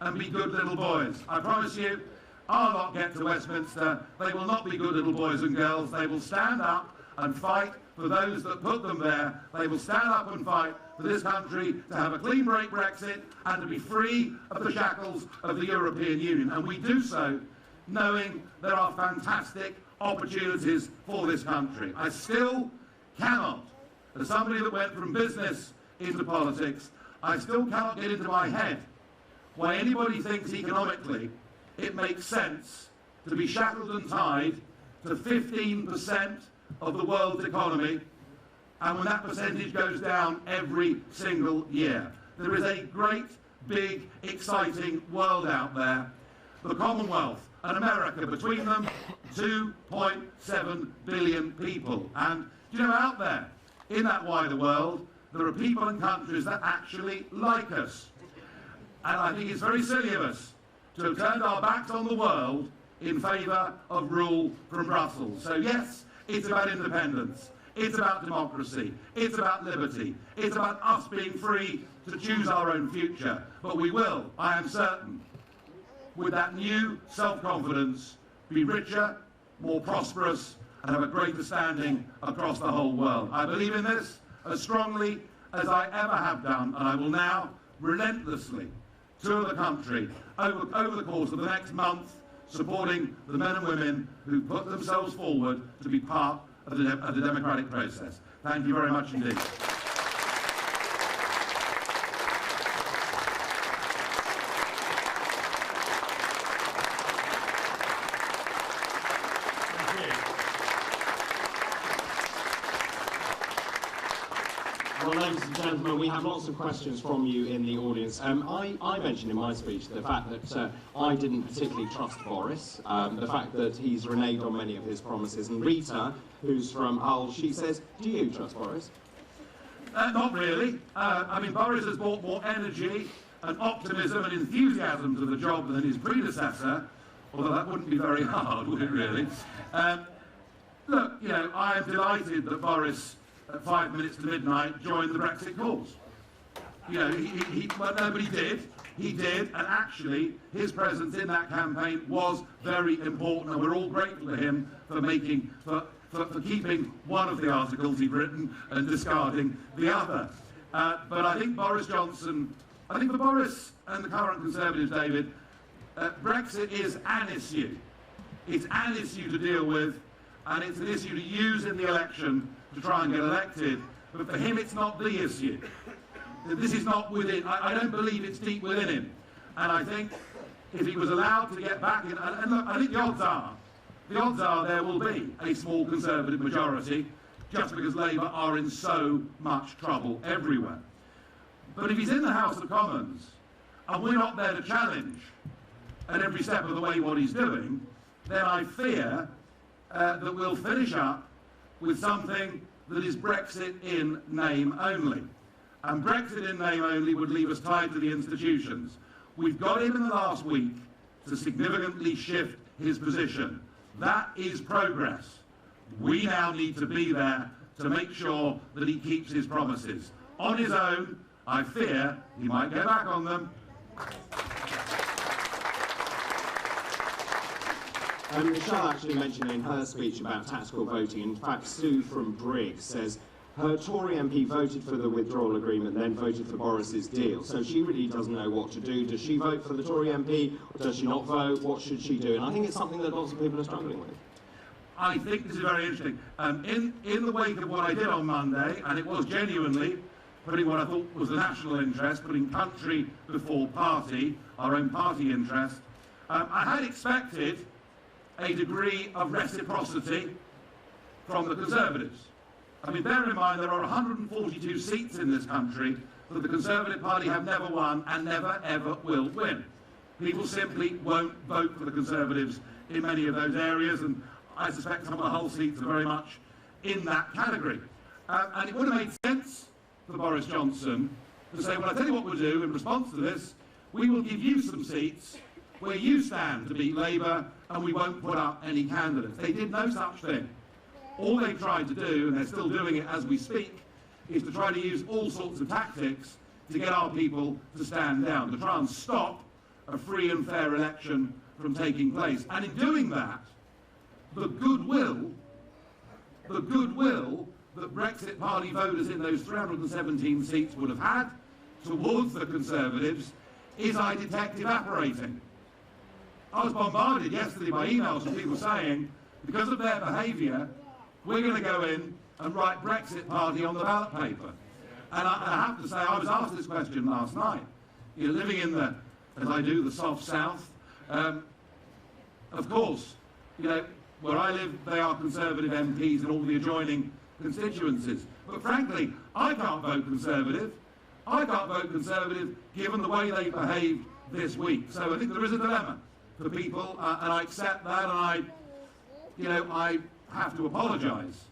G: and be good little boys. I promise you, our lot get to Westminster, they will not be good little boys and girls. They will stand up and fight for those that put them there. They will stand up and fight for this country to have a clean break Brexit and to be free of the shackles of the European Union. And we do so knowing there are fantastic opportunities for this country. I still cannot, as somebody that went from business into politics, I still cannot get into my head why anybody thinks economically it makes sense to be shackled and tied to 15% of the world's economy, and when that percentage goes down every single year. There is a great, big, exciting world out there. The Commonwealth and America, between them, 2.7 billion people. And, you know, out there, in that wider world, there are people and countries that actually like us. And I think it's very silly of us to have turned our backs on the world in favour of rule from Brussels. So yes, it's about independence, it's about democracy, it's about liberty, it's about us being free to choose our own future. But we will, I am certain, with that new self-confidence, be richer, more prosperous, and have a greater standing across the whole world. I believe in this as strongly as I ever have done, and I will now relentlessly tour the country over the course of the next month, supporting the men and women who put themselves forward to be part of the democratic process. Thank you very much indeed.
A: Well, ladies and gentlemen, we have lots of questions from you in the audience. I mentioned in my speech the fact that I didn't particularly trust Boris, the fact that he's reneged on many of his promises. And Rita, who's from Hull, she says, do you trust Boris?
G: Not really. I mean, Boris has brought more energy and optimism and enthusiasm to the job than his predecessor, although that wouldn't be very hard, would it really? Look, you know, I am delighted that Boris, at 5 minutes to midnight, joined the Brexit cause. You know, well, nobody did. He did, and actually, his presence in that campaign was very important, and we're all grateful to him for making, for keeping one of the articles he'd written and discarding the other. But I think Boris Johnson, I think for Boris and the current Conservatives, David, Brexit is an issue. It's an issue to deal with, and it's an issue to use in the election to try and get elected. But for him, it's not the issue. This is not within, I don't believe it's deep within him. And I think if he was allowed to get back in, and look, I think the odds are there will be a small Conservative majority, just because Labour are in so much trouble everywhere. But if he's in the House of Commons, and we're not there to challenge at every step of the way what he's doing, then I fear that we'll finish up with something that is Brexit in name only. And Brexit in name only would leave us tied to the institutions. We've got him in the last week to significantly shift his position. That is progress. We now need to be there to make sure that he keeps his promises. On his own, I fear he might go back on them.
A: Michelle actually mentioned in her speech about tactical voting. In fact, Sue from Briggs says her Tory MP voted for the withdrawal agreement, then voted for Boris's deal. So she really doesn't know what to do. Does she vote for the Tory MP, or does she not vote? What should she do? And I think it's something that lots of people are struggling with.
G: I think this is very interesting. In the wake of what I did on Monday, and it was genuinely putting what I thought was the national interest, putting country before party, our own party interest, I had expected a degree of reciprocity from the Conservatives. I mean, bear in mind there are 142 seats in this country that the Conservative Party have never won and never ever will win. People simply won't vote for the Conservatives in many of those areas, and I suspect some of the Hull seats are very much in that category. And it would have made sense for Boris Johnson to say, well, I'll tell you what we'll do in response to this, we will give you some seats where you stand to beat Labour, and we won't put up any candidates. They did no such thing. All they tried to do, and they're still doing it as we speak, is to try to use all sorts of tactics to get our people to stand down, to try and stop a free and fair election from taking place. And in doing that, the goodwill that Brexit Party voters in those 317 seats would have had towards the Conservatives is, I detect, evaporating. I was bombarded yesterday by emails from people saying, because of their behaviour, we're going to go in and write Brexit Party on the ballot paper. And I have to say, I was asked this question last night. You're living in the, as I do, the soft south. Of course, you know, where I live, they are Conservative MPs in all the adjoining constituencies. But frankly, I can't vote Conservative. I can't vote Conservative given the way they behaved this week. So I think there is a dilemma for people, and I accept that, and I have to apologise,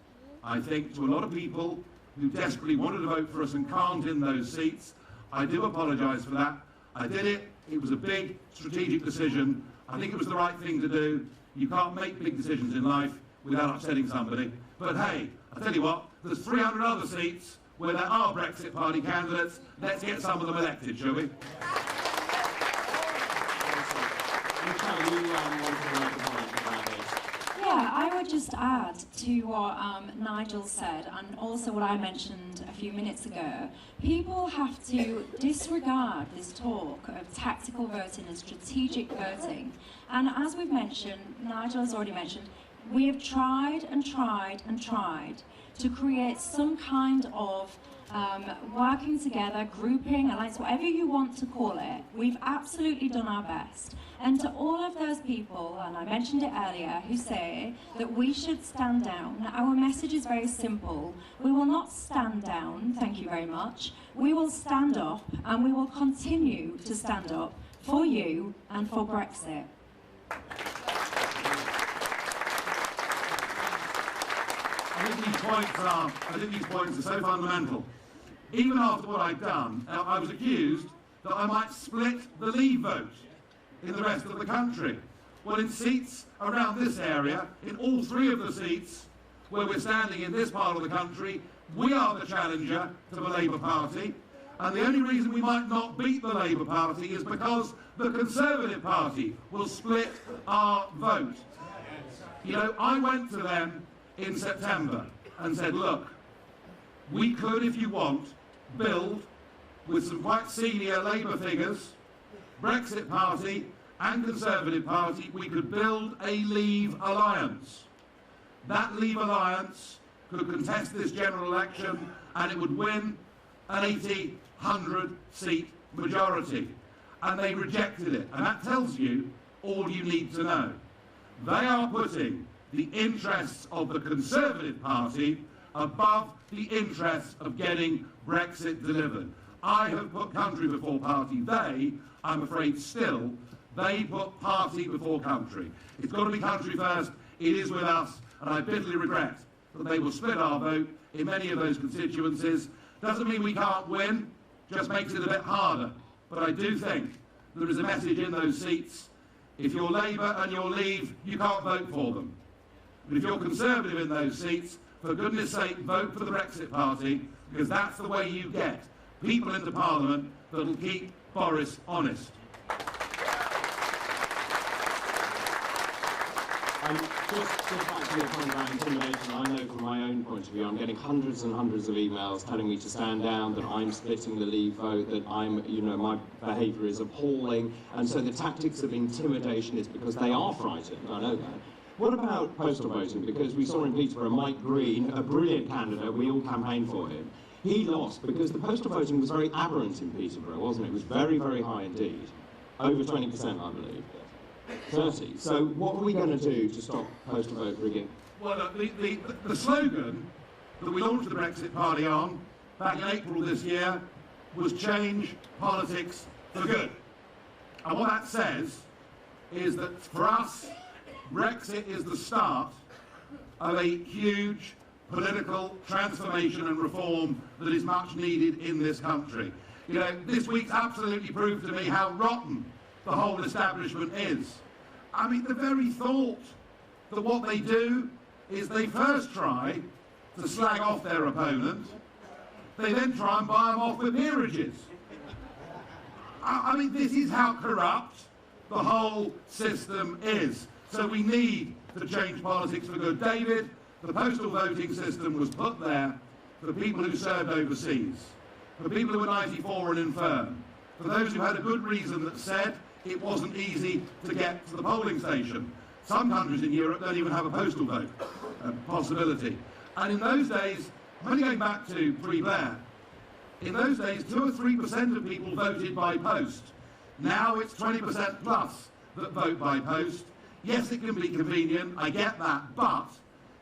G: I think, to a lot of people who desperately wanted to vote for us and can't in those seats. I do apologise for that. I did it. It was a big strategic decision. I think it was the right thing to do. You can't make big decisions in life without upsetting somebody. But hey, I tell you what, there's 300 other seats where there are Brexit Party candidates. Let's get some of them elected, shall we?
D: Yeah, I would just add to what Nigel said, and also what I mentioned a few minutes ago. People have to disregard this talk of tactical voting and strategic voting. And as we've mentioned, Nigel has already mentioned, we have tried and tried and tried to create some kind of working together, grouping, alliance, whatever you want to call it. We've absolutely done our best. And to all of those people, and I mentioned it earlier, who say that we should stand down, our message is very simple. We will not stand down, thank you very much. We will stand up, and we will continue to stand up for you and for Brexit.
G: I think these points are so fundamental. Even after what I'd done, I was accused that I might split the Leave vote in the rest of the country. Well, in seats around this area, in all three of the seats where we're standing in this part of the country, we are the challenger to the Labour Party. And the only reason we might not beat the Labour Party is because the Conservative Party will split our vote. You know, I went to them in September and said, look, we could, if you want, build with some quite senior Labour figures, Brexit Party and Conservative Party, we could build a Leave alliance. That Leave alliance could contest this general election and it would win an 100 seat majority. And they rejected it. And that tells you all you need to know. They are putting the interests of the Conservative Party above the interests of getting Brexit delivered. I have put country before party. They, I'm afraid still, they put party before country. It's got to be country first. It is with us, and I bitterly regret that they will split our vote in many of those constituencies. Doesn't mean we can't win, just makes it a bit harder. But I do think there is a message in those seats. If you're Labour and you're Leave, you can't vote for them. But if you're Conservative in those seats, for goodness sake, vote for the Brexit Party, because that's the way you get people into Parliament that will keep Boris honest.
A: Just back to your point about intimidation, I know from my own point of view, I'm getting hundreds and hundreds of emails telling me to stand down, that I'm splitting the Leave vote, that I'm, you know, my behaviour is appalling, and so the tactics of intimidation is because they are frightened, I know that. What about postal voting? Because we saw in Peterborough Mike Green, a brilliant candidate, we all campaigned for him. He lost because the postal voting was very aberrant in Peterborough, wasn't it? It was very, very high indeed. Over 20%, I believe. 30. So what are we going to do to stop postal vote rigging?
G: Well, look, the slogan that we launched the Brexit Party on back in April this year was change politics for good. And what that says is that for us, Brexit is the start of a huge political transformation and reform that is much needed in this country. You know, this week's absolutely proved to me how rotten the whole establishment is. I mean, the very thought that what they do is they first try to slag off their opponent, they then try and buy them off with peerages. I mean, this is how corrupt the whole system is. So we need to change politics for good. David, the postal voting system was put there for people who served overseas, for people who were 94 and infirm, for those who had a good reason that said it wasn't easy to get to the polling station. Some countries in Europe don't even have a postal vote possibility. And in those days, I'm only going back to pre-Blair, in those days 2 or 3% of people voted by post. Now it's 20% plus that vote by post. Yes, it can be convenient, I get that, but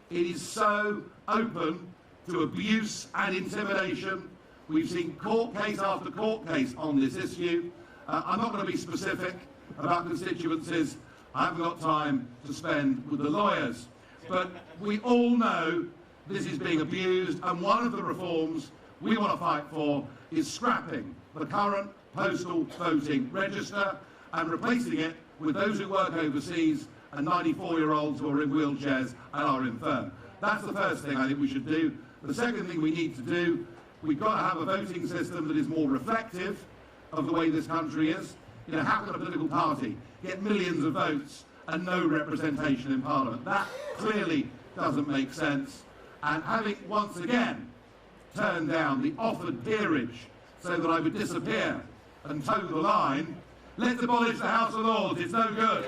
G: it is so open to abuse and intimidation. We've seen court case after court case on this issue. I'm not going to be specific about constituencies. I haven't got time to spend with the lawyers. But we all know this is being abused, and one of the reforms we want to fight for is scrapping the current postal voting register and replacing it with those who work overseas and 94-year-olds who are in wheelchairs and are infirm. That's the first thing I think we should do. The second thing we need to do, we've got to have a voting system that is more reflective of the way this country is. You know, how can a political party get millions of votes and no representation in Parliament? That clearly doesn't make sense. And having once again turned down the offered peerage so that I would disappear and toe the line, let's abolish the House of Lords. It's no good.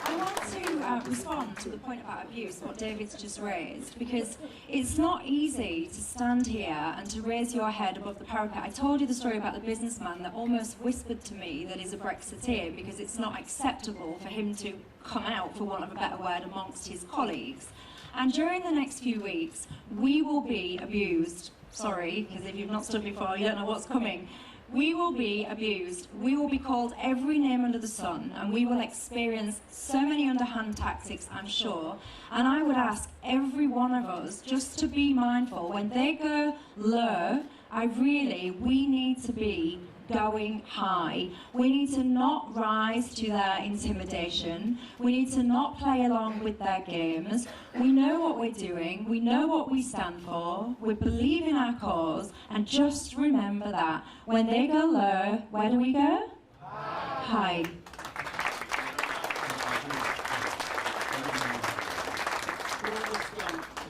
D: I want to respond to the point about abuse, what David's just raised, because it's not easy to stand here and to raise your head above the parapet. I told you the story about the businessman that almost whispered to me that he's a Brexiteer because it's not acceptable for him to come out, for want of a better word, amongst his colleagues. And during the next few weeks, we will be abused. Sorry, because if you've not stood before, you don't know what's coming. We will be abused. We will be called every name under the sun, and we will experience so many underhand tactics, I'm sure. And I would ask every one of us just to be mindful. When they go low, we need to be going high. We need to not rise to their intimidation. We need to not play along with their games. We know what we're doing. We know what we stand for. We believe in our cause. And just remember that when they go low, where do we go? High.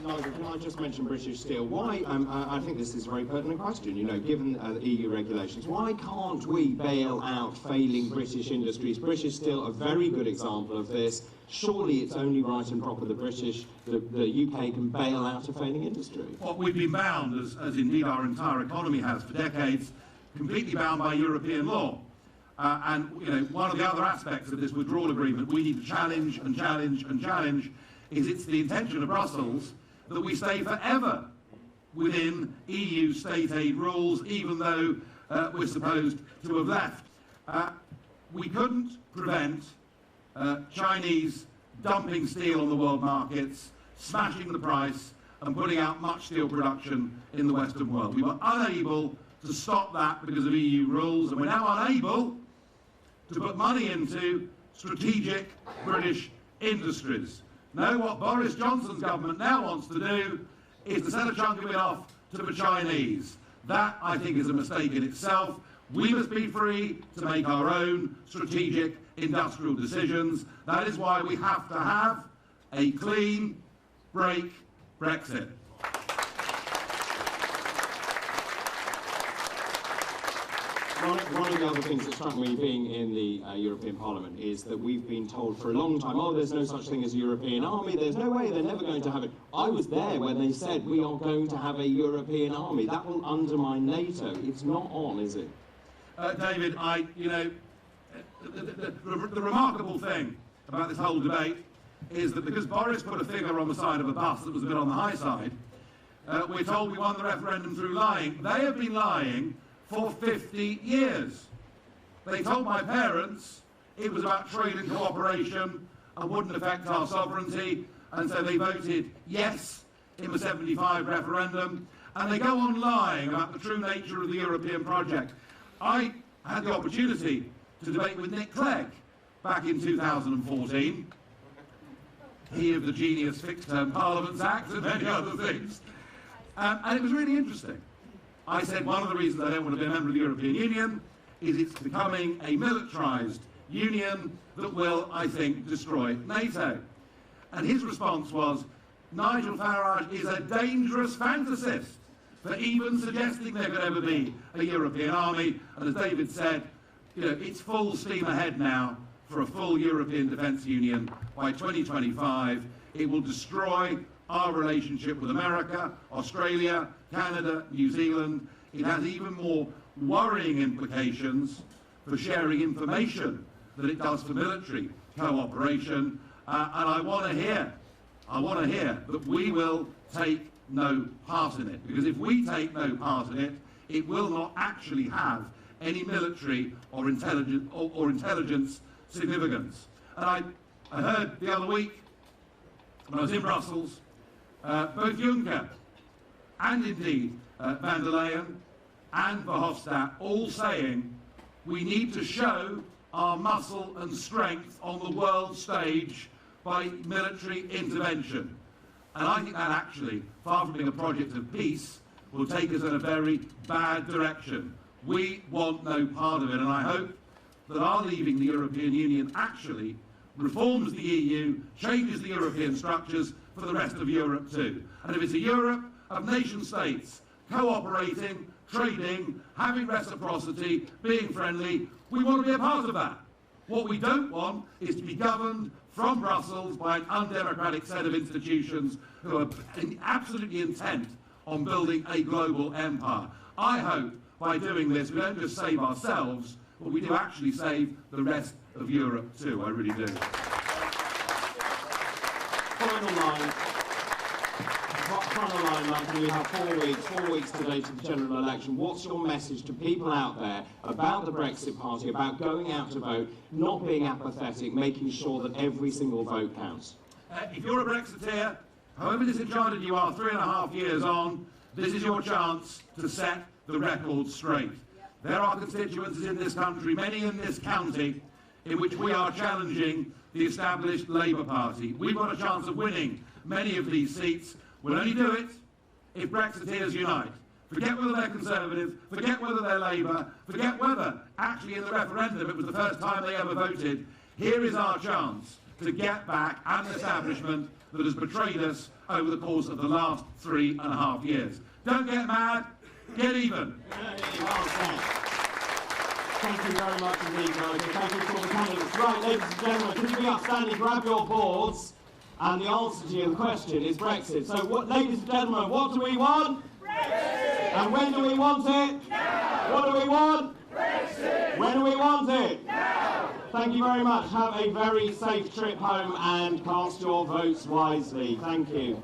A: Nigel, can I just mention British Steel? Why, I think this is a very pertinent question, given EU regulations, why can't we bail out failing British industries? British Steel, a very good example of this. Surely it's only right and proper the UK can bail out a failing industry.
G: Well, we've been bound, as indeed our entire economy has for decades, completely bound by European law. And one of the other aspects of this withdrawal agreement we need to challenge and challenge and challenge is it's the intention of Brussels that we stay forever within EU state aid rules, even though we're supposed to have left. We couldn't prevent Chinese dumping steel on the world markets, smashing the price and putting out much steel production in the Western world. We were unable to stop that because of EU rules, and we're now unable to put money into strategic British industries. No, what Boris Johnson's government now wants to do is to send a chunk of it off to the Chinese. That, I think, is a mistake in itself. We must be free to make our own strategic industrial decisions. That is why we have to have a clean break Brexit.
A: One of the other things that struck me being in the European Parliament is that we've been told for a long time, oh, there's no such thing as a European army, there's no way, they're never going to have it. I was there when they said we are going to have a European army. That will undermine NATO. It's not on, is it?
G: David, the remarkable thing about this whole debate is that because Boris put a figure on the side of a bus that was a bit on the high side, we're told we won the referendum through lying. They have been lying for 50 years. They told my parents it was about trade and cooperation and wouldn't affect our sovereignty, and so they voted yes in the 75 referendum, and they go on lying about the true nature of the European project. I had the opportunity to debate with Nick Clegg back in 2014, he of the genius Fixed-Term Parliaments Act and many other things, and it was really interesting. I said one of the reasons I don't want to be a member of the European Union is it's becoming a militarised union that will, I think, destroy NATO. And his response was, Nigel Farage is a dangerous fantasist for even suggesting there could ever be a European army. And as David said, it's full steam ahead now for a full European defence union by 2025. It will destroy our relationship with America, Australia, Canada, New Zealand. It has even more worrying implications for sharing information than it does for military cooperation. And I want to hear that we will take no part in it. Because if we take no part in it, it will not actually have any military or intelligence significance. And I heard the other week, when I was in Brussels, both Juncker and indeed van der Leyen and Verhofstadt all saying we need to show our muscle and strength on the world stage by military intervention. And I think that actually, far from being a project of peace, will take us in a very bad direction. We want no part of it, and I hope that our leaving the European Union actually reforms the EU, changes the European structures for the rest of Europe too. And if it's a Europe of nation states cooperating, trading, having reciprocity, being friendly, we want to be a part of that. What we don't want is to be governed from Brussels by an undemocratic set of institutions who are absolutely intent on building a global empire. I hope by doing this we don't just save ourselves, but we do actually save the rest of Europe too. I really do.
A: Final line, Michael, we have 4 weeks today to the general election. What's your message to people out there about the Brexit Party, about going out to vote, not being apathetic, making sure that every single vote counts?
G: If you're a Brexiteer, however disenchanted you are 3.5 years on, this is your chance to set the record straight. There are constituencies in this country, many in this county, in which we are challenging the established Labour Party. We've got a chance of winning many of these seats. We'll only do it if Brexiteers unite. Forget whether they're Conservative, forget whether they're Labour, forget whether, actually in the referendum, it was the first time they ever voted. Here is our chance to get back an establishment that has betrayed us over the course of the last 3.5 years. Don't get mad, get even.
A: Thank you very much indeed, Nigel. Thank you to all the candidates. Right, ladies and gentlemen, could you be upstanding, grab your boards? And the answer to your question is Brexit. So, ladies and gentlemen, what do we want? Brexit! And when do we want it? Now! What do we want? Brexit! When do we want it? Now! Thank you very much. Have a very safe trip home and cast your votes wisely. Thank you.